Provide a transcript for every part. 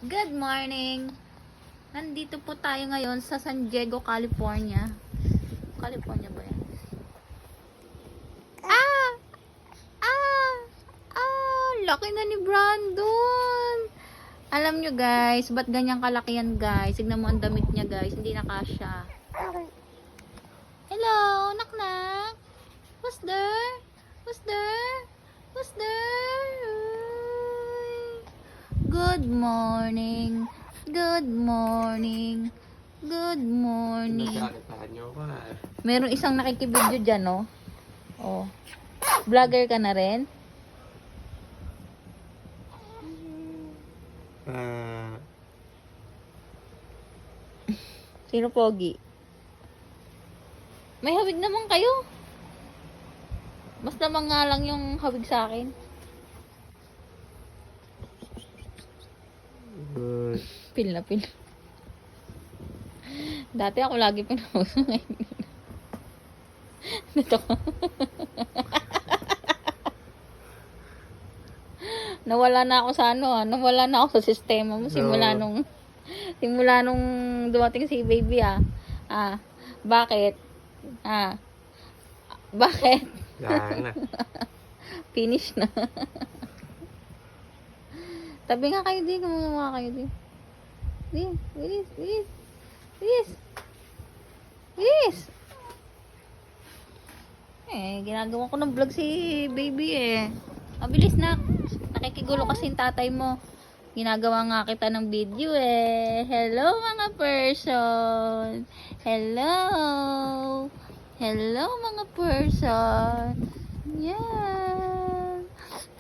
Good morning! Nandito po tayo ngayon sa San Diego, California. California ba yan? Laki na ni Brandon! Alam nyo guys, ba't ganyang kalaki yan guys? Tignan mo ang damit niya guys, hindi na kasya. Hello, knock-knock! Who's there? Who's there? Who's there? Good morning. Good morning. Good morning. Meron isang nakikibidyo dyan, no? Oh. Vlogger ka na rin? Sino pogi? May hawig naman kayo. Mas naman nga lang yung hawig sa akin. Pil na pil. Dati ako lagi pinauso ngayon. Dito ko. Nawala na ako sa ano, nawala na ako sa sistema mo simula nung dumating si baby bakit? Bakit? Yan na. Finish na. Tabi nga kayo din, kumuha kayo din. Bilis. Ginagawa ko ng vlog si baby Mabilis na. Nakikigulo kasi yung tatay mo. Ginagawa nga kita ng video Hello mga person. Hello mga person. Yan.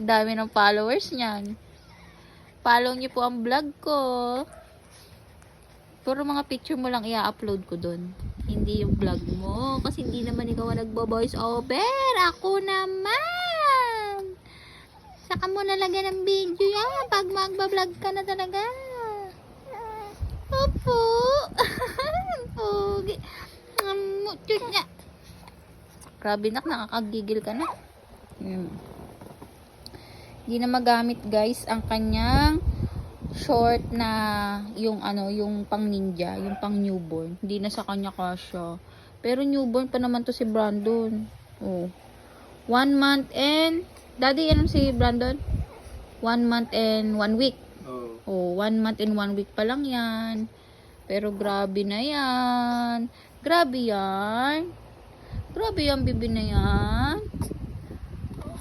Dami ng followers niyan. Follow niyo po ang vlog ko. Puro mga picture mo lang i-upload ko doon. Hindi yung vlog mo. Kasi hindi naman ikaw nagbo-voice over. Ako naman. Saka mo nalagyan ng video yan. Pag magbablog ka na talaga. Opo. Pogi. Muchut niya. Grabe nakakagigil ka na. Hindi na magamit guys ang kanyang short na yung pang ninja, yung pang newborn. Hindi na sa kanya kasya. Pero newborn pa naman to si Brandon. 1 month and Daddy, ano si Brandon? 1 month and 1 week. 1 month and 1 week pa lang yan. Pero grabe na yan. Grabe yan. Grabe yan, bibi na yan.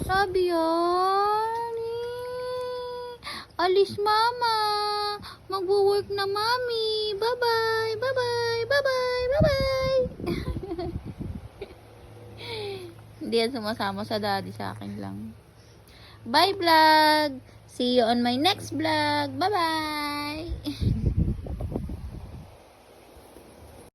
Grabe yan. Alis mama. Magwo-work na mami. Bye-bye. Bye-bye. Bye-bye. Bye-bye. Hindi yan sumasama sa daddy, sa akin lang. Bye vlog. See you on my next vlog. Bye-bye.